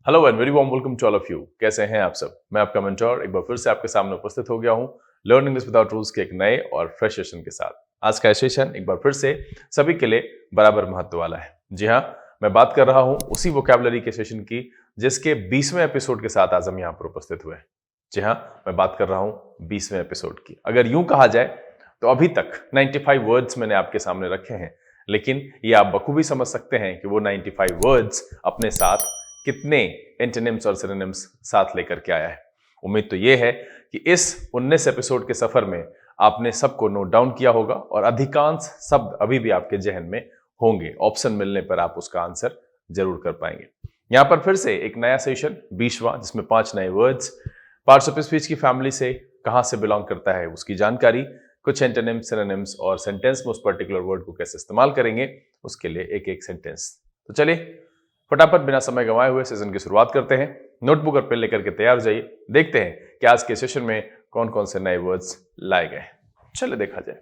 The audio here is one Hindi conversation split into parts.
Hello and very warm welcome to all of you. कैसे हैं आप सब? मैं आपका मेंटोर एक बार फिर से आपके सामने उपस्थित हो गया हूं लर्न इंग्लिश विदाउट रूल्स के एक नए और फ्रेश सेशन के साथ। आज का सेशन एक बार फिर से सभी के लिए बराबर महत्व वाला है। जी हाँ, मैं बात कर रहा हूं उसी वोकैबुलरी के सेशन की जिसके 20वें एपिसोड के साथ आज हम यहाँ पर उपस्थित हुए। जी हाँ, मैं बात कर रहा हूं 20वें एपिसोड की। अगर यूं कहा जाए तो अभी तक 95 वर्ड्स मैंने आपके सामने रखे हैं, लेकिन ये आप बखूबी समझ सकते हैं कि वो 95 वर्ड्स अपने साथ कितने एंटोनिम्स और सिनोनिम्स साथ लेकर के आया है। उम्मीद तो ये है कि इस 19 एपिसोड के सफर में आपने सबको नोट डाउन किया होगा और अधिकांश शब्द अभी भी आपके जहन में होंगे। ऑप्शन मिलने पर आप उसका आंसर जरूर कर पाएंगे। यहां पर फिर से एक नया सेशन 20वां, जिसमें 5 नए वर्ड्स, पार्ट्स ऑफ स्पीच की फैमिली से कहां से बिलोंग करता है उसकी जानकारी, कुछ एंटोनिम्स, सिनोनिम्स और सेंटेंस में उस पर्टिकुलर वर्ड को कैसे इस्तेमाल करेंगे उसके लिए एक एक सेंटेंस। तो चलिए फटाफट बिना समय गंवाए हुए सेशन की शुरुआत करते हैं। नोटबुक और पेन लेकर के तैयार हो जाइए। देखते हैं कि आज के सेशन में कौन कौन से नए वर्ड्स लाए गए। चलिए देखा जाए।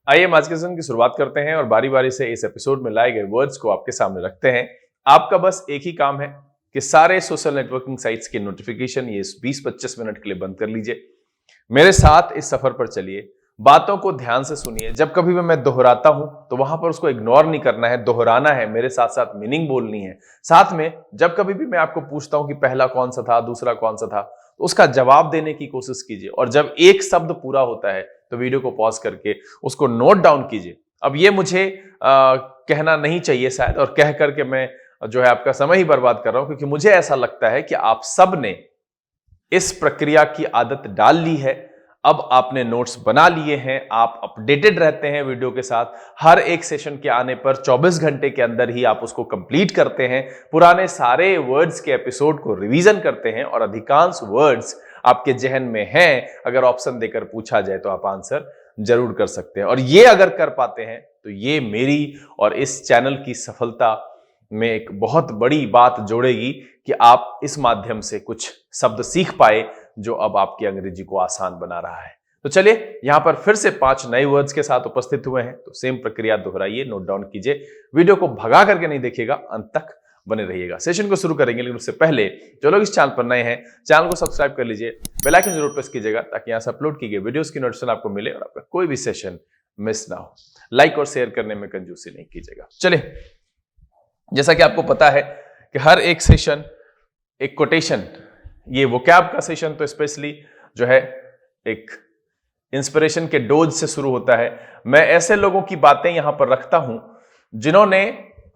आइए हम आज के सेशन की शुरुआत करते हैं और बारी बारी से इस एपिसोड में लाए गए वर्ड्स को आपके सामने रखते हैं। आपका बस एक ही काम है कि सारे सोशल नेटवर्किंग साइट्स के नोटिफिकेशन ये 20-25 मिनट के लिए बंद कर लीजिए। मेरे साथ इस सफर पर चलिए, बातों को ध्यान से सुनिए। जब कभी भी मैं दोहराता हूं तो वहां पर उसको इग्नोर नहीं करना है, दोहराना है, मेरे साथ साथ मीनिंग बोलनी है। साथ में जब कभी भी मैं आपको पूछता हूं कि पहला कौन सा था, दूसरा कौन सा था, तो उसका जवाब देने की कोशिश कीजिए। और जब एक शब्द पूरा होता है तो वीडियो को पॉज करके उसको नोट डाउन कीजिए। अब ये मुझे कहना नहीं चाहिए शायद, और कह करके मैं जो है आपका समय ही बर्बाद कर रहा हूं, क्योंकि मुझे ऐसा लगता है कि आप सब ने इस प्रक्रिया की आदत डाल ली है। अब आपने नोट्स बना लिए हैं, आप अपडेटेड रहते हैं वीडियो के साथ। हर एक सेशन के आने पर 24 घंटे के अंदर ही आप उसको कंप्लीट करते हैं, पुराने सारे वर्ड्स के एपिसोड को रिवीजन करते हैं और अधिकांश वर्ड्स आपके जहन में हैं। अगर ऑप्शन देकर पूछा जाए तो आप आंसर जरूर कर सकते हैं, और ये अगर कर पाते हैं तो ये मेरी और इस चैनल की सफलता में एक बहुत बड़ी बात जोड़ेगी कि आप इस माध्यम से कुछ शब्द सीख पाए जो अब आपकी अंग्रेजी को आसान बना रहा है। तो चलिए यहां पर फिर से 5 नए वर्ड्स के साथ उपस्थित हुए हैं, तो सेम प्रक्रिया दोहराइए, नोट डाउन कीजिए, वीडियो को भगा करके नहीं देखिएगा, अंत तक बने रहिएगा। सेशन को शुरू करेंगे, लेकिन उससे पहले जो लोग इस चैनल पर नए हैं, चैनल को सब्सक्राइब कर लीजिए, बेल आइकन जरूर प्रेस कीजिएगा ताकि यहां से अपलोड की गई वीडियोस की नोटिफिकेशन आपको मिले और आपका कोई भी सेशन मिस ना हो। लाइक और शेयर करने में कंजूसी नहीं कीजिएगा। चलिए, जैसा कि आपको पता है कि हर एक सेशन एक कोटेशन, ये वोकैब का सेशन तो स्पेशली जो है एक इंस्पिरेशन के डोज से शुरू होता है। मैं ऐसे लोगों की बातें यहां पर रखता हूं जिन्होंने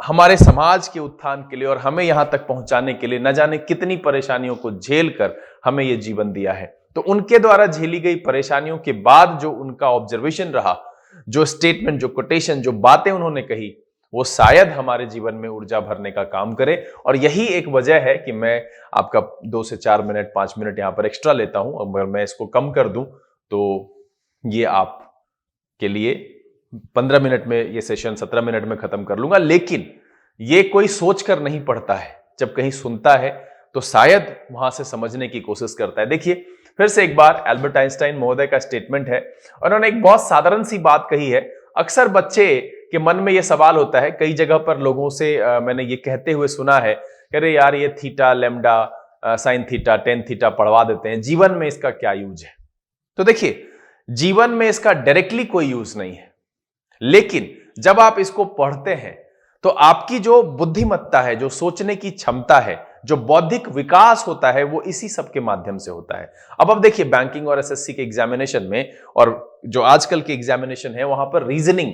हमारे समाज के उत्थान के लिए और हमें यहां तक पहुंचाने के लिए न जाने कितनी परेशानियों को झेल कर हमें यह जीवन दिया है। तो उनके द्वारा झेली गई परेशानियों के बाद जो उनका ऑब्जर्वेशन रहा, जो स्टेटमेंट, जो कोटेशन, जो बातें उन्होंने कही, वो शायद हमारे जीवन में ऊर्जा भरने का काम करे। और यही एक वजह है कि मैं आपका 2 से 4 मिनट, 5 मिनट यहां पर एक्स्ट्रा लेता हूं। अगर मैं इसको कम कर दूं तो ये आप के लिए 15 मिनट में ये सेशन 17 मिनट में खत्म कर लूंगा। लेकिन ये कोई सोचकर नहीं पढ़ता है, जब कहीं सुनता है तो शायद वहां से समझने की कोशिश करता है। देखिए फिर से एक बार एल्बर्ट आइंस्टाइन महोदय का स्टेटमेंट है, उन्होंने एक बहुत साधारण सी बात कही है। अक्सर बच्चे के मन में यह सवाल होता है, कई जगह पर लोगों से मैंने ये कहते हुए सुना है, अरे यार ये theta, lambda, sine theta, tan theta पढ़वा देते हैं, जीवन में इसका क्या यूज है? तो देखिए, जीवन में इसका डायरेक्टली कोई यूज नहीं है, लेकिन जब आप इसको पढ़ते हैं तो आपकी जो बुद्धिमत्ता है, जो सोचने की क्षमता है, जो बौद्धिक विकास होता है, वो इसी सब के माध्यम से होता है। अब देखिए, बैंकिंग और एसएससी के एग्जामिनेशन में और जो आजकल के एग्जामिनेशन है, वहां पर रीजनिंग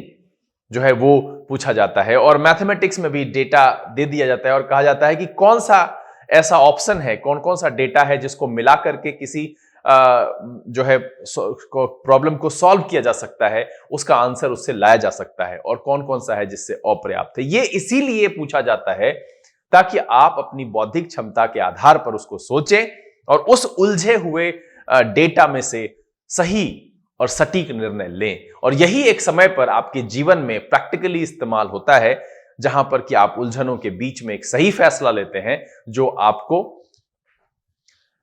जो है वो पूछा जाता है, और मैथमेटिक्स में भी डेटा दे दिया जाता है और कहा जाता है कि कौन सा ऐसा ऑप्शन है, कौन कौन सा डेटा है जिसको मिला करके किसी जो है प्रॉब्लम को सॉल्व किया जा सकता है, उसका आंसर उससे लाया जा सकता है, और कौन कौन सा है जिससे अपर्याप्त है। ये इसीलिए पूछा जाता है ताकि आप अपनी बौद्धिक क्षमता के आधार पर उसको सोचें और उस उलझे हुए डेटा में से सही और सटीक निर्णय लें। और यही एक समय पर आपके जीवन में प्रैक्टिकली इस्तेमाल होता है जहां पर कि आप उलझनों के बीच में एक सही फैसला लेते हैं जो आपको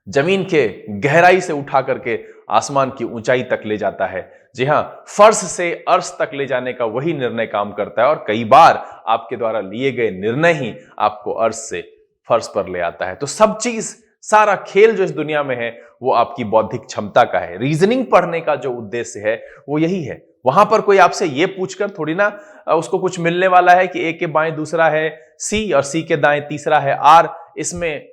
जमीन के गहराई से उठा करके आसमान की ऊंचाई तक ले जाता है। जी हां, फर्श से अर्श तक ले जाने का वही निर्णय काम करता है और कई बार आपके द्वारा लिए गए निर्णय ही आपको अर्श से फर्श पर ले आता है। तो सब चीज, सारा खेल जो इस दुनिया में है वो आपकी बौद्धिक क्षमता का है। रीजनिंग पढ़ने का जो उद्देश्य है वो यही है। वहां पर कोई आपसे ये पूछकर थोड़ी ना उसको कुछ मिलने वाला है कि ए के बाएं दूसरा है सी और सी के दाएं तीसरा है आर, इसमें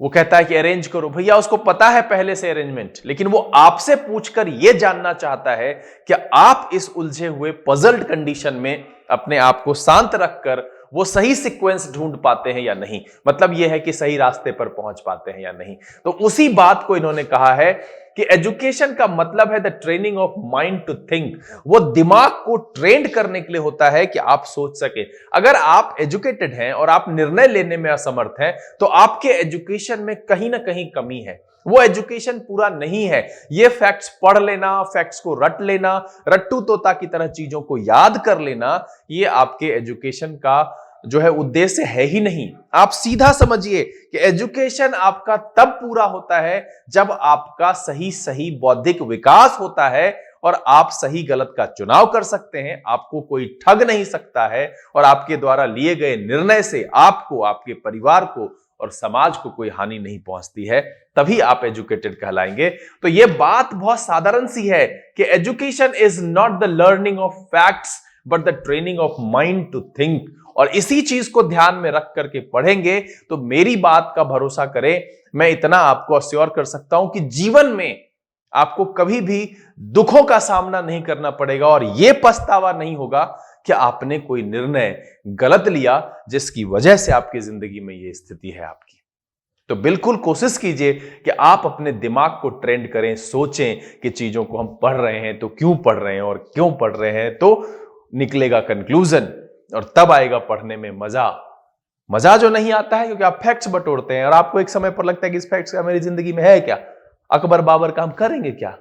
वो कहता है कि अरेंज करो। भैया उसको पता है पहले से अरेंजमेंट, लेकिन वो आपसे पूछकर यह जानना चाहता है कि आप इस उलझे हुए पजल्ड कंडीशन में अपने आप को शांत रखकर वो सही सीक्वेंस ढूंढ पाते हैं या नहीं। मतलब यह है कि सही रास्ते पर पहुंच पाते हैं या नहीं। तो उसी बात को इन्होंने कहा है कि एजुकेशन का मतलब है the training of mind to think. वो दिमाग को ट्रेंड करने के लिए होता है कि आप सोच सके। अगर आप एजुकेटेड हैं और आप निर्णय लेने में असमर्थ हैं तो आपके एजुकेशन में कहीं ना कहीं कमी है। वो एजुकेशन पूरा नहीं है। ये फैक्ट्स पढ़ लेना, फैक्ट्स को रट लेना, रट्टू तोता की तरह चीजों को याद कर लेना, ये आपके एजुकेशन का जो है उद्देश्य है ही नहीं। आप सीधा समझिए कि एजुकेशन आपका तब पूरा होता है जब आपका सही सही बौद्धिक विकास होता है और आप सही गलत का चुनाव कर सकते हैं। आपको कोई ठग नहीं सकता है और आपके द्वारा लिए गए निर्णय से आपको, आपके परिवार को और समाज को कोई हानि नहीं पहुंचती है। तभी आप एजुकेटेड कहलाएंगे। तो यह बात बहुत साधारण सी है कि education is not the learning of facts but the training of mind to think. और इसी चीज को ध्यान में रख करके पढ़ेंगे तो मेरी बात का भरोसा करें, मैं इतना आपको अश्योर कर सकता हूं कि जीवन में आपको कभी भी दुखों का सामना नहीं करना पड़ेगा और यह पछतावा नहीं होगा कि आपने कोई निर्णय गलत लिया जिसकी वजह से आपकी जिंदगी में यह स्थिति है आपकी। तो बिल्कुल कोशिश कीजिए कि आप अपने दिमाग को ट्रेंड करें, सोचें कि चीजों को हम पढ़ रहे हैं तो क्यों पढ़ रहे हैं और क्यों पढ़ रहे हैं, तो निकलेगा कंक्लूजन और तब आएगा पढ़ने में मजा। मजा जो नहीं आता है क्योंकि आप फैक्ट्स बटोरते हैं और आपको एक समय पर लगता है कि इस फैक्ट्स का मेरी जिंदगी में है क्या, अकबर बाबर का हम करेंगे क्या,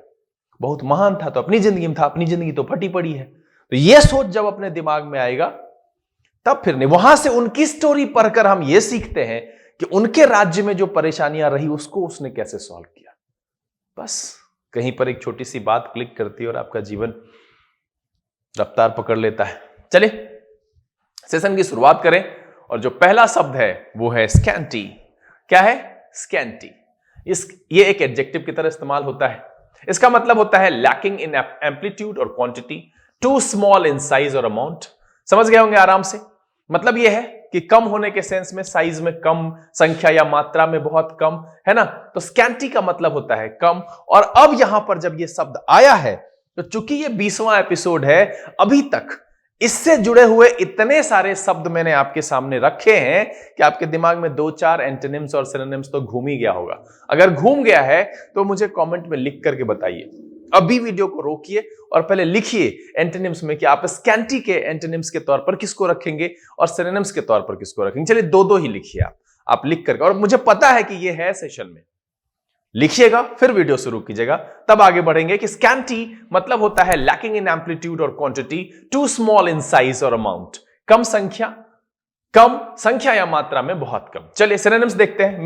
बहुत महान था तो अपनी जिंदगी में था, अपनी जिंदगी तो फटी पड़ी है। तो यह सोच जब अपने दिमाग में आएगा तब फिर नहीं। वहां से उनकी स्टोरी पढ़कर हम यह सीखते हैं कि उनके राज्य में जो परेशानियां रही उसको उसने कैसे सॉल्व किया। बस कहीं पर एक छोटी सी बात क्लिक करती है और आपका जीवन रफ्तार पकड़ लेता है। चलिए सेशन की शुरुआत करें और जो पहला शब्द है वो है स्कैंटी। क्या है? स्कैंटी। ये एक एडजेक्टिव की तरह इस्तेमाल होता है। इसका मतलब होता है लैकिंग इन एम्पलीट्यूड और quantity, too small in size और अमाउंट। समझ गए होंगे आराम से। मतलब यह है कि कम होने के सेंस में, साइज में कम, संख्या या मात्रा में बहुत कम, है ना। तो स्कैंटी का मतलब होता है कम। और अब यहां पर जब यह शब्द आया है तो चूंकि ये 20वां एपिसोड है, अभी तक इससे जुड़े हुए इतने सारे शब्द मैंने आपके सामने रखे हैं कि आपके दिमाग में 2-4 एंटोनिम्स और सिनोनिम्स तो घूम ही गया होगा। अगर घूम गया है तो मुझे कमेंट में लिख करके बताइए। अभी वीडियो को रोकिए और पहले लिखिए एंटोनिम्स में कि आप स्कैंटी के एंटोनिम्स के तौर पर किसको रखेंगे और सिनोनिम्स के तौर पर किसको रखेंगे। चलिए दो ही लिखिए आप लिख करके। और मुझे पता है कि ये है सेशन में, लिखिएगा फिर वीडियो शुरू कीजिएगा, तब आगे बढ़ेंगे। कि स्कैंटी मतलब होता है लैकिंग इन एम्पलीट्यूड और quantity, too small in size और अमाउंट। कम संख्या या मात्रा में बहुत कम। चलिए सिनोनिम्स देखते हैं।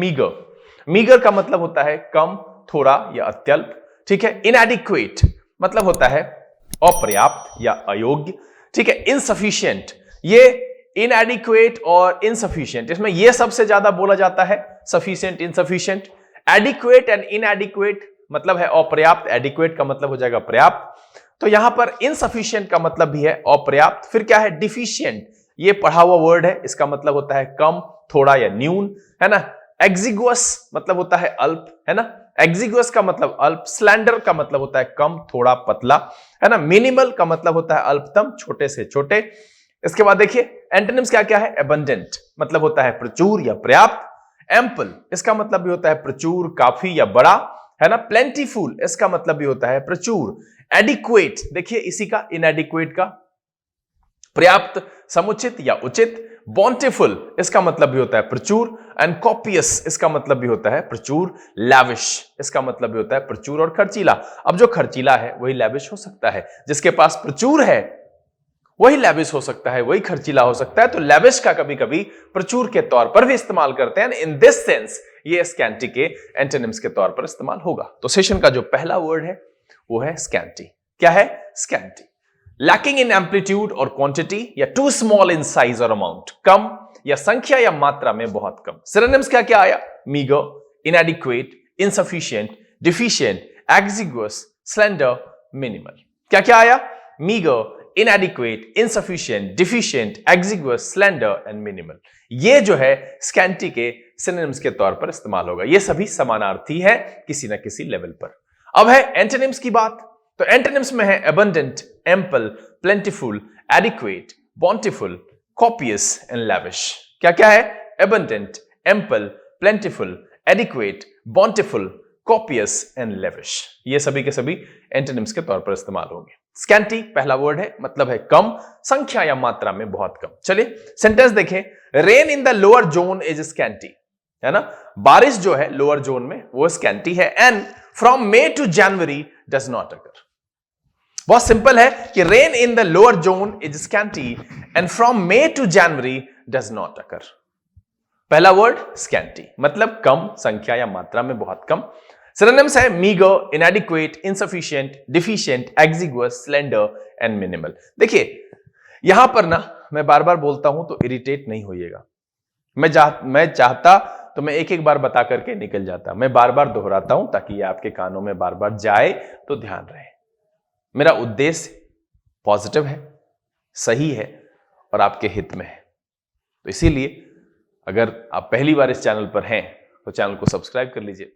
मीगर का मतलब होता है कम, थोड़ा या अत्यल्प। ठीक है। इनएडिक्वेट मतलब होता है अपर्याप्त या अयोग्य। ठीक है। इनसफिशिएंट, ये इनएडिक्वेट और इनसफिशिएंट, इसमें यह सबसे ज्यादा बोला जाता है, सफिशिएंट, इनसफिशिएंट। एडिक्वेट एंड इनएडिक्वेट मतलब है अपर्याप्त, एडिक्वेट का मतलब हो जाएगा पर्याप्त। तो यहां पर इनसफिशिएंट का मतलब भी है अपर्याप्त। फिर क्या है? डिफिशिएंट, ये पढ़ा हुआ वर्ड है, इसका मतलब होता है कम, थोड़ा या न्यून, है ना। एग्जिगुअस मतलब होता है अल्प, है ना। एग्जिगुअस का मतलब अल्प। स्लैंडर का मतलब होता है कम, थोड़ा, पतला, है ना। मिनिमल का मतलब होता है अल्पतम, छोटे से छोटे। इसके बाद देखिए एंटोनिम्स क्या क्या है। एबंडेंट मतलब होता है प्रचुर या पर्याप्त। एम्पल इसका मतलब भी होता है प्रचुर, काफी या बड़ा, है ना। प्लेंटीफुल इसका मतलब भी होता है प्रचुर। एडिक्वेट देखिए इसी का, इनएडिक्वेट का पर्याप्त, समुचित या उचित। बॉन्टिफुल इसका मतलब भी होता है प्रचुर। एंड कॉपियस इसका मतलब भी होता है प्रचुर। लैविश इसका मतलब भी होता है प्रचुर और खर्चीला। अब जो खर्चीला है वही लैविश हो सकता है। जिसके पास प्रचुर है वही लैविश हो सकता है, वही खर्चीला हो सकता है। तो लैविश का कभी कभी प्रचुर के तौर पर भी इस्तेमाल करते हैं। इन दिस सेंस ये स्कैंटी के एंटोनिम्स के तौर पर इस्तेमाल होगा। तो सेशन का जो पहला वर्ड है वो है स्कैंटी। क्या है? स्कैंटी। लैकिंग इन एम्पलीट्यूड और क्वांटिटी, या टू स्मॉल इन साइज और अमाउंट, कम या संख्या या मात्रा में बहुत कम। सिनोनिम्स क्या क्या आया? Meagre, inadequate, insufficient, deficient, exiguous, slender, minimal. क्या क्या आया? Meagre, inadequate, insufficient, deficient, exiguous, slender and minimal. ये जो है स्कैंटी के सिनोनिम्स के तौर पर इस्तेमाल होगा। ये सभी समानार्थी है किसी ना किसी लेवल पर। अब है एंटोनिम्स की बात। तो एंटोनिम्स में है abundant, ample, plentiful, adequate, bountiful, copious and lavish। क्या क्या है? abundant, ample, plentiful, adequate, bountiful, copious and lavish। ये सभी के सभी एंटोनिम्स के तौर पर इस्तेमाल होंगे। स्कैंटी पहला वर्ड है, मतलब है कम, संख्या या मात्रा में बहुत कम। चलिए सेंटेंस देखें। Rain in the lower zone is scanty, है ना? बारिश जो है लोअर जोन में वो स्कैंटी है। And from May to January does not occur. बहुत सिंपल है कि rain in the lower zone is scanty and from May to January does not occur. पहला वर्ड स्कैंटी, मतलब कम, संख्या या मात्रा में बहुत कम। सिनोनिम्स है meagre, inadequate, insufficient, deficient, exiguous, slender and minimal. देखिए यहां पर ना मैं बार बार बोलता हूं तो इरिटेट नहीं होइएगा। मैं चाहता तो मैं एक एक बार बता करके निकल जाता। मैं बार बार दोहराता हूं ताकि ये आपके कानों में बार बार जाए तो ध्यान रहे। मेरा उद्देश्य पॉजिटिव है, सही है और आपके हित में है। तो इसीलिए अगर आप पहली बार इस चैनल पर हैं तो चैनल को सब्सक्राइब कर लीजिए,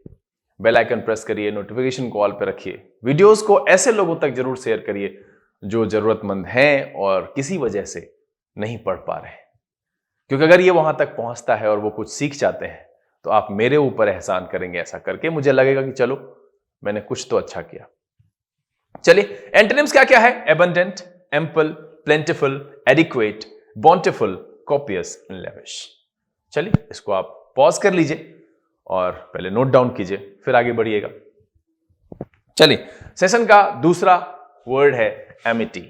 बेल आइकन प्रेस करिए, नोटिफिकेशन को ऑल पे रखिए, वीडियोस को ऐसे लोगों तक जरूर शेयर करिए जो जरूरतमंद हैं और किसी वजह से नहीं पढ़ पा रहे हैं। क्योंकि अगर ये वहां तक पहुंचता है और वो कुछ सीख जाते हैं तो आप मेरे ऊपर एहसान करेंगे। ऐसा करके मुझे लगेगा कि चलो मैंने कुछ तो अच्छा किया। चलिए एंटोनिम्स क्या क्या है? Abundant, ample, प्लेंटिफुल, adequate, bountiful, copious and lavish. चलिए इसको आप पॉज कर लीजिए और पहले नोट डाउन कीजिए, फिर आगे बढ़िएगा। चलिए सेशन का दूसरा वर्ड है एमिटी।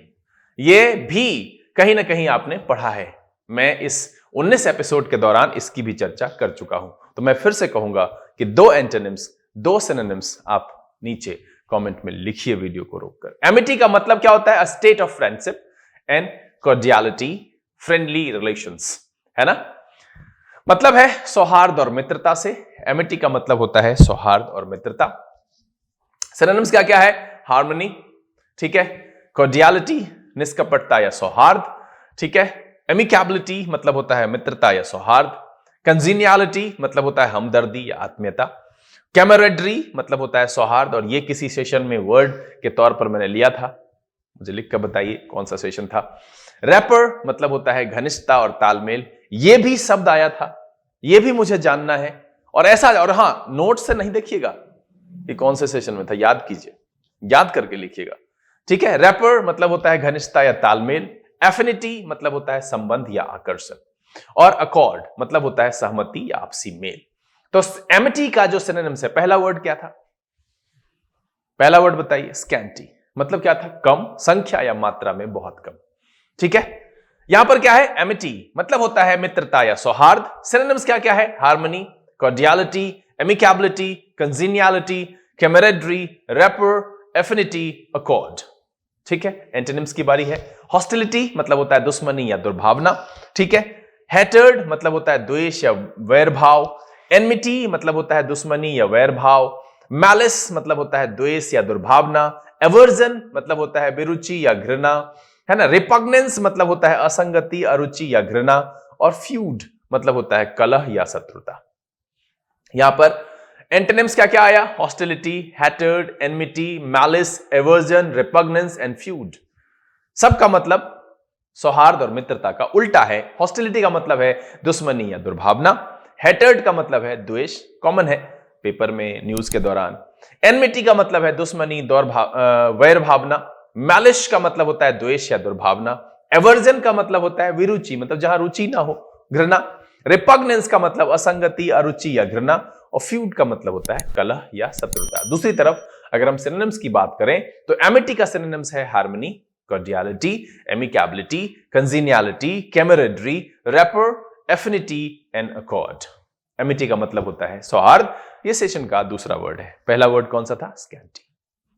ये भी कहीं ना कहीं आपने पढ़ा है। मैं इस 19 एपिसोड के दौरान इसकी भी चर्चा कर चुका हूं। तो मैं फिर से कहूंगा कि दो एंटोनिम्स, दो सिनोनिम्स आप नीचे कमेंट में लिखिए वीडियो को रोककर। एमिटी का मतलब क्या होता है? A state of friendship and cordiality, friendly relations, है ना? मतलब है सौहार्द और मित्रता से। एमिटी का मतलब होता है सौहार्द और मित्रता। सिनोनिम्स क्या क्या है? हार्मनी, ठीक है, कॉर्डियलिटी, निष्कपटता या सौहार्द, ठीक है, एमिकेबिलिटी मतलब होता है मित्रता या सौहार्द, कंजीनियलिटी मतलब होता है हमदर्दी या आत्मीयता, कैमरेडरी मतलब होता है सौहार्द। और ये किसी सेशन में वर्ड के तौर पर मैंने लिया था, मुझे लिख कर बताइए कौन सा सेशन था। रैपर मतलब होता है घनिष्ठता और तालमेल। ये भी शब्द आया था, ये भी मुझे जानना है। और ऐसा, और हां नोट से नहीं देखिएगा कि कौन से सेशन में था, याद कीजिए, याद करके लिखिएगा, ठीक है। रैपर मतलब होता है घनिष्ठता या तालमेल। एफिनिटी मतलब होता है संबंध या आकर्षण। और अकॉर्ड मतलब होता है सहमति या आपसी मेल। तो एमिटी का जो सिनोनिम्स है, पहला वर्ड क्या था? पहला वर्ड बताइए। स्कैंटी मतलब क्या था? कम, संख्या या मात्रा में बहुत कम, ठीक है। यहां पर क्या है? एमिटी मतलब होता है मित्रता या सौहार्द। सिनोनिम्स क्या क्या है? Harmony, cordiality, amicability, congeniality, camaraderie, rapport, affinity, accord, ठीक है। एंटोनिम्स की बारी है। हॉस्टिलिटी मतलब होता है दुश्मनी या दुर्भावना, ठीक है। हेटर्ड मतलब होता है द्वेष या वैर भाव। एनमिटी मतलब होता है दुश्मनी या वैर भाव। मैलिस मतलब होता है द्वेष या दुर्भावना। एवर्जन मतलब होता है बेरुचि या घृणा, है ना। रिपग्नेंस मतलब होता है असंगति, अरुचि या घृणा। और फ्यूड मतलब होता है कलह या शत्रुता। यहां पर एंटोनिम्स क्या क्या आया? Hostility, hatred, enmity, malice, aversion, repugnance and feud. सबका मतलब सौहार्द और मित्रता का उल्टा है। हॉस्टिलिटी का मतलब है दुश्मनी या दुर्भावना। हेटर्ड का मतलब है द्वेष, कॉमन है पेपर में, न्यूज के दौरान। एनमिटी का मतलब है दुश्मनी, वैर भावना। मैलिश का मतलब होता है द्वेष या दुर्भावना। एवर्जन का मतलब होता है विरुचि, मतलब जहां रुचि ना हो, घृणा। रिपग्नेंस का मतलब असंगति, अरुचि या घृणा। और फ्यूड का मतलब होता है कलह या शत्रुता। दूसरी तरफ अगर हम सिनोनिम्स की बात करें तो एमिटी का सिनोनिम्स है harmony, cordiality, amicability, congeniality, camaraderie, rapport, affinity and accord. Amity का मतलब होता है सौहार्द। ये सेशन का दूसरा वर्ड है। पहला वर्ड कौन सा था? स्कैंटी।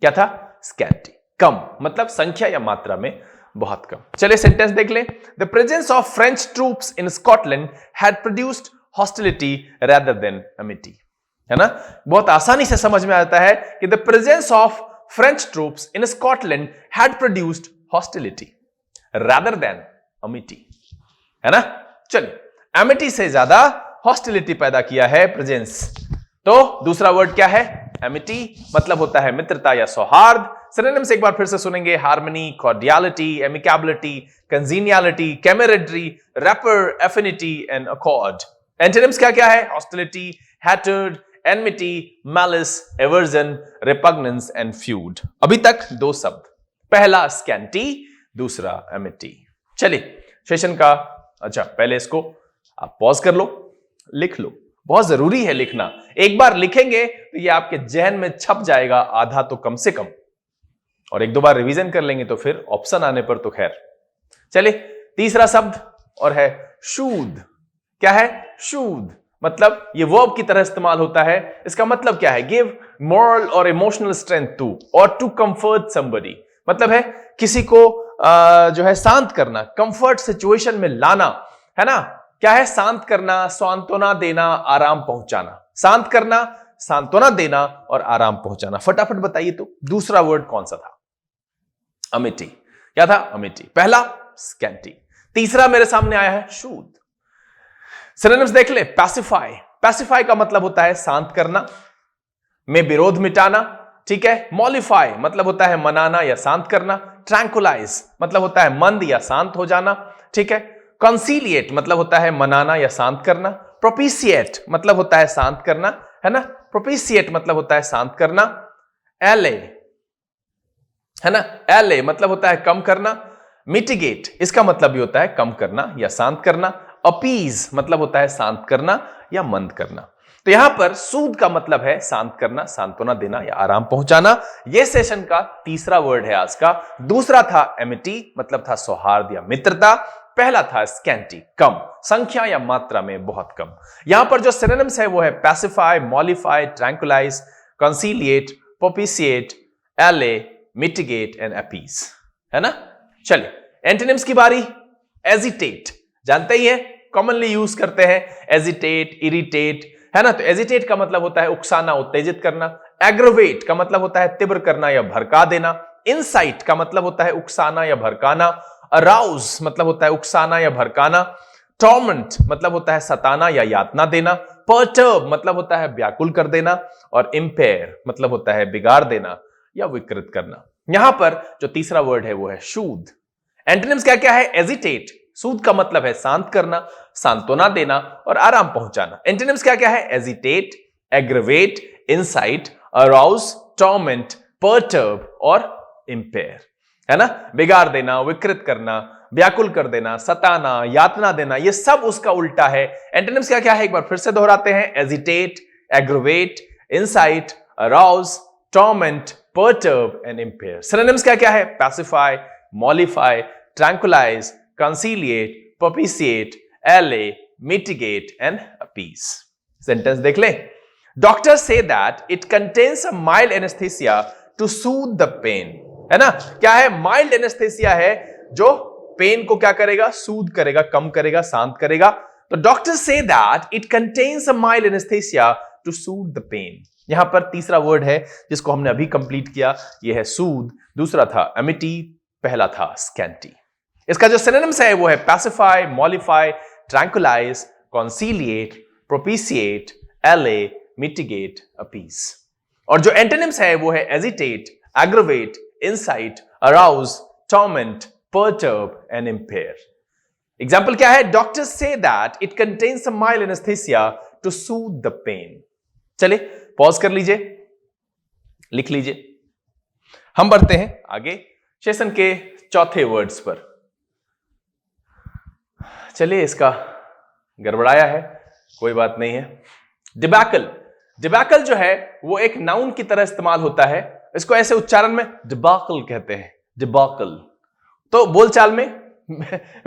क्या था? स्कैंटी, कम, मतलब संख्या या मात्रा में बहुत कम। चलिए सेंटेंस देख ले। The presence of French troops in Scotland had produced hostility rather than Amity. है ना, बहुत आसानी से समझ में आता है कि the presence of French troops in Scotland had produced hostility rather than Amity. है ना, चलिए अमिटी से ज्यादा हॉस्टिलिटी पैदा किया है प्रेजेंस। तो दूसरा वर्ड क्या है? एमिटी, मतलब होता है मित्रता या सौहार्द। सिनोनिम्स एक बार फिर से सुनेंगे। Harmony, cordiality, amicability, congeniality, camaraderie, rapport, affinity and accord. Antonyms क्या क्या है? Hostility, hatred, enmity, malice, aversion, repugnance and feud. अभी तक दो शब्द, पहला स्कैंटी, दूसरा एमिटी। चलिए सेशन का, अच्छा पहले इसको आप पॉज कर लो, लिख लो, बहुत जरूरी है लिखना। एक बार लिखेंगे तो ये आपके जहन में छप जाएगा आधा तो कम से कम, और एक दो बार रिवीजन कर लेंगे तो फिर ऑप्शन आने पर तो खैर। चलिए तीसरा शब्द और है शूद। क्या है? शूद, मतलब ये वर्ब की तरह इस्तेमाल होता है। इसका मतलब क्या है? गिव मॉरल और इमोशनल स्ट्रेंथ टू और टू कंफर्ट समबडी। मतलब है किसी को जो है शांत करना, कंफर्ट सिचुएशन में लाना। है ना, क्या है? शांत करना, सांत्वना देना, आराम पहुंचाना। शांत करना, सांत्वना देना और आराम पहुंचाना। फटाफट बताइए तो दूसरा वर्ड कौन सा था? अमिटी। क्या था? अमिटी। पहला स्कैंटी, तीसरा मेरे सामने आया है शूद। सिनोनिम्स देख ले। पैसिफाई, पैसिफाई का मतलब होता है शांत करना, में विरोध मिटाना। ठीक है। मॉलिफाई मतलब होता है मनाना या शांत करना। ट्रैंकुलाइज मतलब होता है मंद या शांत हो जाना। ठीक है। कंसीलिएट मतलब होता है मनाना या शांत करना। प्रोपिशिएट मतलब होता है शांत करना, है ना। प्रोपिशिएट मतलब होता है शांत करना। एले, है ना, एले मतलब होता है कम करना। मिटिगेट इसका मतलब भी होता है कम करना या शांत करना। अपीज मतलब होता है शांत करना या मंद करना। तो यहां पर सूद का मतलब है शांत करना, सांत्वना देना या आराम पहुंचाना। यह सेशन का तीसरा वर्ड है आज का। दूसरा था एमिटी, मतलब था सौहार्द या मित्रता। पहला था स्कैंटी, कम, संख्या या मात्रा में बहुत कम। यहां पर जो सिनोनिम्स है वो है पैसिफाई, मॉलिफाई, ट्रैंकुलाइज, कंसीलिएट, प्रोपिशिएट, एले, मिटिगेट एंड अपीज। है ना। चलिए एंटोनिम्स की बारी। एजिटेट, जानते ही है, कॉमनली यूज करते हैं। एजिटेट, इरिटेट, है ना। तो एजिटेट का मतलब होता है उकसाना, उत्तेजित करना। एग्रोवेट का मतलब होता है तीव्र करना या भड़का देना। इंसाइट का मतलब होता है उकसाना या भड़काना। अराउज मतलब होता है उकसाना या भड़काना। टॉर्मेंट मतलब होता है सताना या यातना देना। पर्टर्ब मतलब होता है व्याकुल कर देना। और इंपेयर मतलब होता है बिगाड़ देना या विकृत करना। यहां पर जो तीसरा वर्ड है वो है शूद। एंटोनिम्स क्या क्या है? एजिटेट, सूद का मतलब है शांत करना, सांत्वना देना और आराम पहुंचाना। एंटोनिम्स क्या क्या है? Agitate, aggravate, incite, arouse, torment, perturb और इंपेयर। है ना, बिगाड़ देना, विकृत करना, व्याकुल कर देना, सताना, यातना देना, ये सब उसका उल्टा है। एंटोनिम्स क्या क्या है? एक बार फिर से दोहराते हैं। Agitate, aggravate, incite, arouse, torment, perturb and impair. Synonyms क्या क्या है? Pacify, mollify, tranquillise, conciliate, propitiate, allay, mitigate and appease. Sentence देख ले। Doctors say that it contains a mild anesthesia to soothe the pain. है ना, क्या है? mild anesthesia है जो पेन को क्या करेगा? soothe करेगा, कम करेगा, शांत करेगा। तो doctors say that it contains a mild anesthesia to soothe the pain. यहां पर तीसरा वर्ड है जिसको हमने अभी कंप्लीट किया, यह है soothe। दूसरा था amity, पहला था scanty। इसका जो सिनोनिम्स है वो है पैसिफाई, मॉलिफाई, ट्रैंकुलाइज, कंसीलिएट, प्रोपिशिएट, एले, मिटिगेट, अपीज। और जो एंटोनिम्स है वो है agitate, aggravate, incite, arouse, torment, perturb and impair. Example क्या है? Doctors say that it contains a mild anaesthesia to soothe the pain. चलिए पॉज कर लीजिए, लिख लीजिए। हम बढ़ते हैं आगे सेशन के चौथे वर्ड्स पर। चलिए इसका गड़बड़ाया है, कोई बात नहीं है। डिबैकल, डिबैकल जो है वो एक नाउन की तरह इस्तेमाल होता है। इसको ऐसे उच्चारण में डिबाकल कहते हैं, डिबाकल। तो बोलचाल में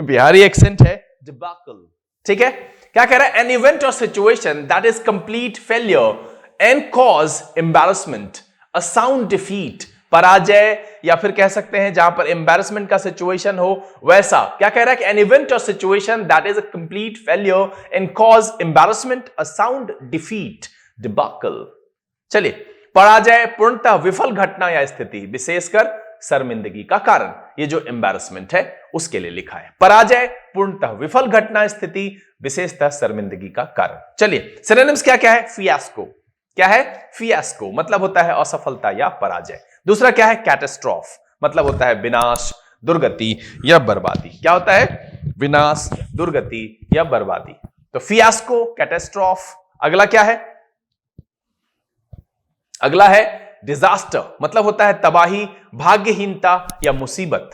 बिहारी एक्सेंट है डिबाकल। ठीक है, क्या कह रहा है? एन इवेंट और situation that is complete failure and cause embarrassment, a sound defeat, पराजय, या फिर कह सकते हैं जहां पर एम्बैरसमेंट का सिचुएशन हो वैसा। क्या कह रहा है कि एन इवेंट और situation that is a complete failure and cause embarrassment, a sound defeat, डिबाकल। चलिए, पराजय, पूर्णतः विफल घटना या स्थिति, विशेषकर शर्मिंदगी का कारण। ये जो एम्बैरसमेंट है उसके लिए लिखा है। पराजय, पूर्णतः विफल घटना, स्थिति, विशेषतः शर्मिंदगी का कारण। चलिए, सिनोनिम्स क्या क्या है? फियास्को। क्या है? फियास्को मतलब होता है असफलता या पराजय। दूसरा क्या है? कैटास्ट्रॉफ मतलब होता है विनाश, दुर्गति या बर्बादी। क्या होता है? विनाश, दुर्गति या बर्बादी। तो फियास्को, कैटास्ट्रॉफ। अगला क्या है? अगला है डिजास्टर मतलब होता है तबाही, भाग्यहीनता या मुसीबत।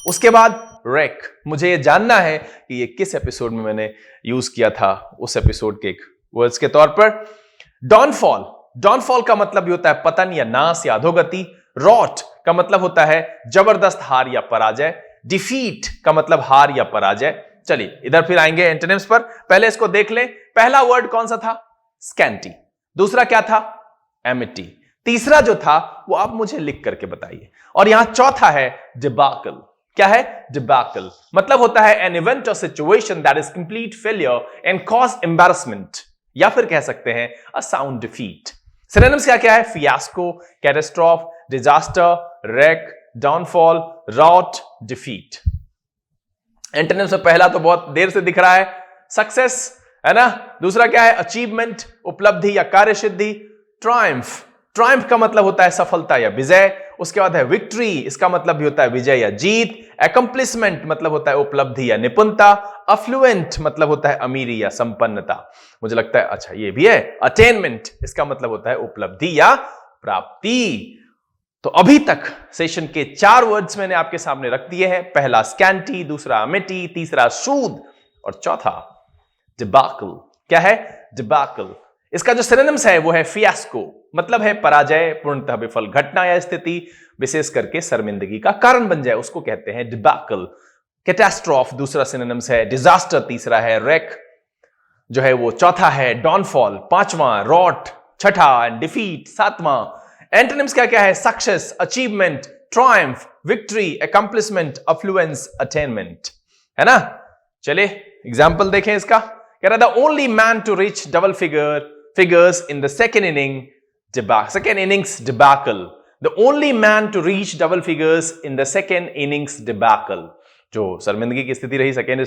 उसके बाद रेक, मुझे ये जानना है कि ये किस एपिसोड में मैंने यूज किया था, उस एपिसोड के एक वर्ड्स के तौर पर। डाउनफॉल, डाउनफॉल का मतलब भी होता है पतन या नाश या अधोगति। रॉट का मतलब होता है जबरदस्त हार या पराजय। डिफीट का मतलब हार या पराजय। चलिए इधर फिर आएंगे एंटोनिम्स पर, पहले इसको देख लें। पहला वर्ड कौन सा था? स्कैंटी। दूसरा क्या था? एमिटी। तीसरा जो था वो आप मुझे लिख करके बताइए। और यहां चौथा है डिबाकल। क्या है? डिबाकल मतलब होता है एन इवेंट और situation that is complete failure and cause embarrassment, या फिर कह सकते हैं अ साउंड डिफीट। सिनोनिम्स क्या क्या है? Fiasco, catastrophe, disaster, wreck, downfall, rout, defeat. Antonyms में पहला तो बहुत देर से दिख रहा है, सक्सेस, है ना। दूसरा क्या है? अचीवमेंट, उपलब्धि या कार्यसिद्धि। ट्रायम्फ, ट्रायम्फ का मतलब होता है सफलता या विजय। उसके बाद है विक्ट्री, इसका मतलब भी होता है विजय या जीत। एकम्प्लिसमेंट मतलब होता है उपलब्धि या निपुणता। अफ्लुएंट मतलब होता है अमीरी या संपन्नता। मुझे लगता है अच्छा ये भी है। अटेनमेंट, इसका मतलब होता है उपलब्धि या प्राप्ति। तो अभी तक सेशन के 4 वर्ड्स मैंने आपके सामने रख दिए हैं। पहला स्कैंटी, दूसरा अमिटी, तीसरा शूद और चौथा डिबाकल। क्या है? डिबाकल। इसका जो सिनोनिम्स है वो है फियास्को मतलब है पराजय, पूर्णतः विफल घटना या स्थिति, विशेष करके शर्मिंदगी का कारण बन जाए, उसको कहते हैं डिबाकल। कैटास्ट्रॉफ दूसरा सिनोनिम्स है। डिजास्टर तीसरा है। रेक जो है वो चौथा है। डाउनफॉल पांचवां। रॉट छठा। एंड डिफीट सातवां। एंटोनिम्स क्या क्या है? Success, achievement, triumph, victory, accomplishment, affluence, attainment, है ना। चलिए एग्जाम्पल देखें इसका। कह रहा the only man to reach double figures in the second innings debacle. The only man to reach double figures in the second innings debacle. जो शर्मिंदगी की स्थिति रही सेकेंड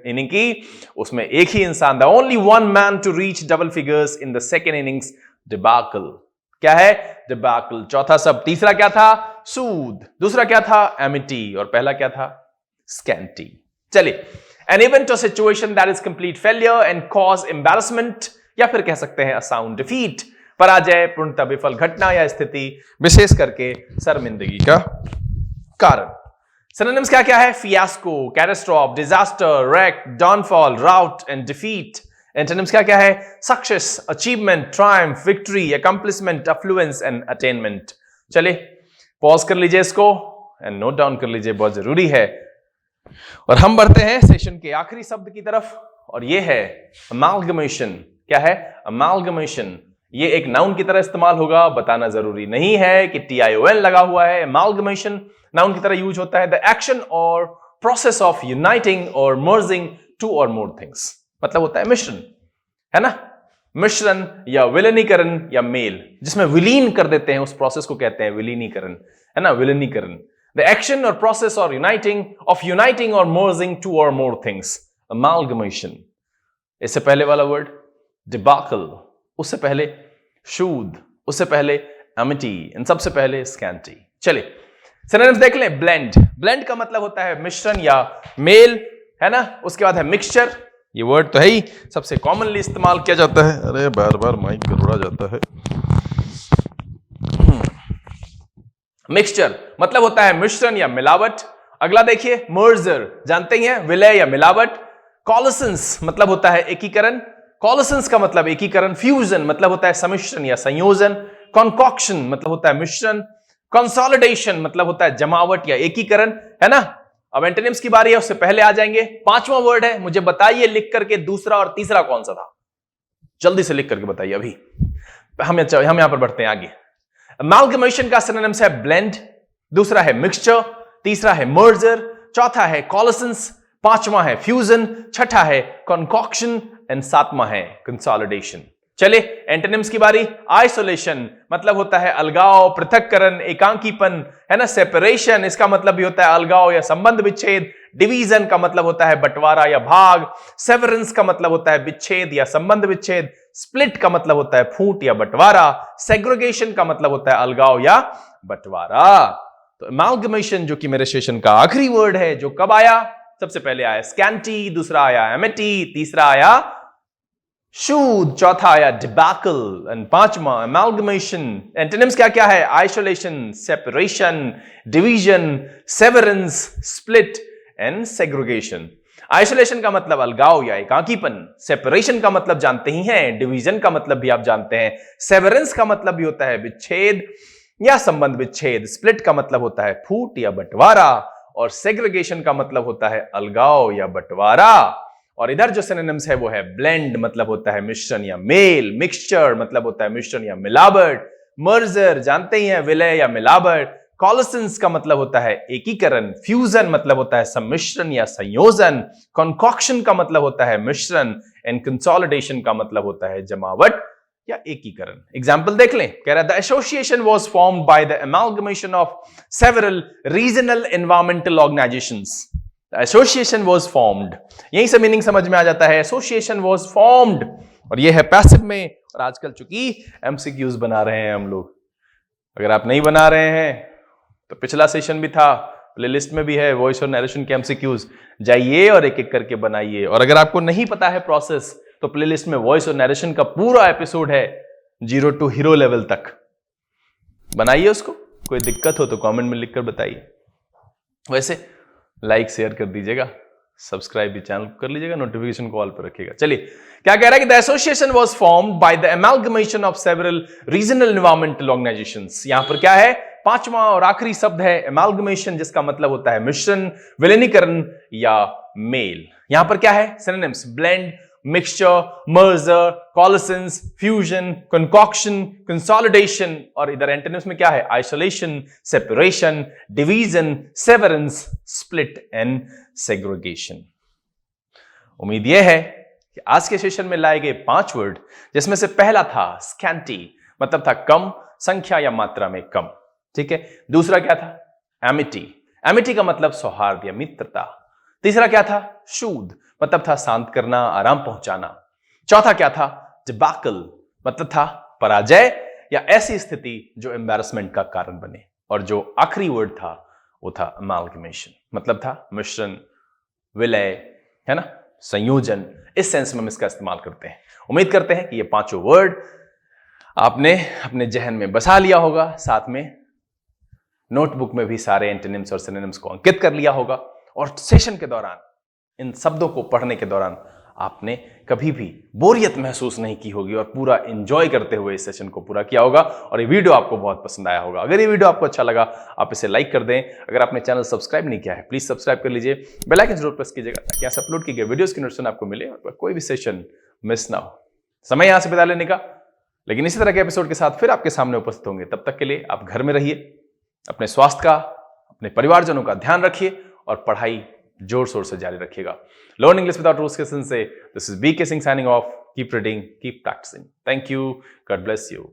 इनिंग की, उसमें एक ही इंसान, the only one man to reach double figures in the second innings debacle. क्या है? debacle। चौथा सब। तीसरा क्या था? सूद। दूसरा क्या था? amity। और पहला क्या था? scanty। चलिए, an event or situation that is complete failure and cause embarrassment, या फिर कह सकते हैं असाउंड डिफीट, पराजय, पूर्णतः विफल घटना या स्थिति, विशेष करके शर्मिंदगी का कारण। सिनोनिम्स क्या क्या है? Fiasco, catastrophe, disaster, wreck, downfall, rout and defeat. Antonyms क्या क्या है? Success, achievement, triumph, victory, accomplishment, affluence and attainment. चलिए पॉज कर लीजिए इसको एंड नोट डाउन कर लीजिए, बहुत जरूरी है। और हम बढ़ते हैं सेशन के आखिरी शब्द की तरफ, और ये है अमालगमेशन। क्या है? अमालगमेशन। ये एक नाउन की तरह इस्तेमाल होगा, बताना जरूरी नहीं है कि TION लगा हुआ है। अमालगमेशन नाउन की तरह यूज होता है। द एक्शन और प्रोसेस ऑफ यूनाइटिंग और मर्जिंग टू और मोर थिंग्स, मतलब होता है मिश्रण, है ना। मिश्रण या विलीनीकरण या मेल, जिसमें विलीन कर देते हैं, उस प्रोसेस को कहते हैं विलीनीकरण, है ना, विलीनीकरण। द एक्शन और प्रोसेस और यूनाइटिंग और मर्जिंग टू और मोर थिंग्स, अमालगमेशन। इससे पहले वाला वर्ड डिबाकल, उससे पहले शूद, उससे पहले एमिटी, इन सबसे पहले स्कैंटी। चलिए सिनोनिम्स देख लें। ब्लेंड, ब्लेंड का मतलब होता है मिश्रण या मेल, है ना। उसके बाद है मिक्सचर, ये वर्ड तो है ही, सबसे कॉमनली इस्तेमाल किया जाता है। अरे बार बार माइक गड़बड़ा जाता है। मिक्सचर मतलब होता है मिश्रण या मिलावट। अगला देखिए मर्जर, जानते ही हैं, विलय या मिलावट। कॉलिशंस मतलब होता है एकीकरण। कॉलिशंस का मतलब एकीकरण। फ्यूजन मतलब होता है सम्मिश्रण या संयोजन। कॉन्कॉक्शन मतलब होता है मिश्रण। कंसोलिडेशन मतलब होता है जमावट या एकीकरण, है ना। अब एंटोनिम्स की बारी है, उससे पहले आ जाएंगे पांचवा वर्ड है, मुझे बताइए लिख करके दूसरा और तीसरा कौन सा था, जल्दी से लिख करके बताइए। अभी हम यहां पर बढ़ते हैं आगे। अमालगमेशन का सिनोनिम्स है ब्लेंड, दूसरा है मिक्सचर, तीसरा है मर्जर, चौथा है कॉलिसेंस, पांचवा है फ्यूजन, छठा है कॉन्कॉक्शन एंड सातवां है कंसोलिडेशन। चले एंटोनिम्स की बारी। आइसोलेशन मतलब होता है अलगाव, पृथक्करण, एकांकीपन, है ना। सेपरेशन इसका मतलब भी होता है अलगाव या संबंध विच्छेद। डिवीजन का मतलब होता है बंटवारा या भाग। सेवरेंस का मतलब होता है विच्छेद या संबंध विच्छेद। स्प्लिट का मतलब होता है फूट या बंटवारा। सेग्रीगेशन का मतलब होता है अलगाव या बंटवारा। तो अमालगमेशन जो कि मेरे सेशन का आखिरी वर्ड है, जो कब आया, सबसे पहले आया स्कैंटी, दूसरा आया एमिटी, तीसरा आया शूद, चौथा आया डिबैकल एंड पांचवा अमालगमेशन। एंटोनिम्स क्या क्या है? Isolation, separation, division, severance, split and segregation. Isolation का मतलब अलगाव या एकाकीपन, सेपरेशन का मतलब जानते ही हैं, डिवीजन का मतलब भी आप जानते हैं, सेवरेंस का मतलब भी होता है विच्छेद या संबंध विच्छेद, स्प्लिट का मतलब होता है फूट या बंटवारा, और सेग्रीगेशन का मतलब होता है अलगाव या बंटवारा। और इधर जो सिनोनिम्स है वो है ब्लेंड मतलब होता है मिश्रण या मेल, मिक्सचर मतलब होता है मिश्रण या मिलावट, मर्जर जानते ही हैं विलय या मिलावट, कॉलिसेंस का मतलब होता है एकीकरण, फ्यूजन मतलब होता है सम्मिश्रण या संयोजन, कॉन्कॉक्शन का मतलब होता है मिश्रण, एंड कंसोलिडेशन का मतलब होता है जमावट या एकीकरण। एग्जाम्पल देख लें, कह रहा है the association was formed by the amalgamation of several regional environmental organisations. Association was formed, यहीं से मीनिंग समझ में आ जाता है, एसोसिएशन वाज फॉर्म्ड, और ये है पैसिव में। और आजकल चूंकि एमसीक्यूज बना रहे हैं हम लोग, अगर आप नहीं बना रहे हैं तो पिछला सेशन भी था, प्लेलिस्ट में भी है, वॉइस और नरेशन के एमसीक्यूज, जाइए और एक एक करके बनाइए। और अगर आपको नहीं पता है प्रोसेस, तो प्लेलिस्ट में वॉइस और नरेशन का पूरा एपिसोड है 0 to हीरो लेवल तक, बनाइए उसको। कोई दिक्कत हो तो कमेंट में लिखकर बताइए। वैसे लाइक शेयर कर दीजिएगा, सब्सक्राइब भी चैनल कर लीजिएगा, नोटिफिकेशन को ऑल पर रखिएगा। चलिए क्या कह रहा है कि the association was formed by the amalgamation of several regional environmental organisations. यहां पर क्या है, पांचवा और आखिरी शब्द है अमालगमेशन, जिसका मतलब होता है मिश्रण, विलीनीकरण या मेल। यहां पर क्या है, synonyms blend, mixture, merger, coalescence, fusion, concoction, consolidation, और इधर एंटोनिम्स में क्या है, isolation, separation, division, severance, split and segregation. उम्मीद यह है कि आज के सेशन में लाए गए 5 वर्ड, जिसमें से पहला था स्कैंटी, मतलब था कम, संख्या या मात्रा में कम, ठीक है। दूसरा क्या था, एमिटी, एमिटी का मतलब सौहार्द या मित्रता। तीसरा क्या था, शूद, मतलब था शांत करना, आराम पहुंचाना। चौथा क्या था, डिबैकल, मतलब था पराजय या ऐसी स्थिति जो एम्बैरसमेंट का कारण बने। और जो आखिरी वर्ड था वो था अमालगमेशन, मतलब था मिश्रण, विलय, है ना, संयोजन। इस सेंस में हम इसका इस्तेमाल करते हैं। उम्मीद करते हैं कि ये 5 वर्ड आपने अपने जहन में बसा लिया होगा, साथ में नोटबुक में भी सारे एंटोनिम्स और सिनोनिम्स को अंकित कर लिया होगा। और सेशन के दौरान, इन शब्दों को पढ़ने के दौरान आपने कभी भी बोरियत महसूस नहीं की होगी और पूरा एंजॉय करते हुए इस सेशन को पूरा किया होगा। और ये वीडियो आपको बहुत पसंद आया होगा। अगर ये वीडियो आपको अच्छा लगा, आप इसे लाइक कर दें। अगर आपने चैनल सब्सक्राइब नहीं किया है, प्लीज सब्सक्राइब कर लीजिए, बेल आइकन जरूर प्रेस कीजिएगा, ताकि ऐसे अपलोड किए गए वीडियोस की नोटिफिकेशन आपको मिले और कोई भी सेशन मिस ना हो। समय यहां से बिता लेने का, लेकिन इसी तरह के एपिसोड के साथ फिर आपके सामने उपस्थित होंगे। तब तक के लिए आप घर में रहिए, अपने स्वास्थ्य का, अपने परिवारजनों का ध्यान रखिए और पढ़ाई जोर शोर से जारी रखिएगा। लर्न इंग्लिश विदाउट रूल्स के सेशन से this is BK Singh signing off. Keep reading, keep practising. Thank you, God bless you.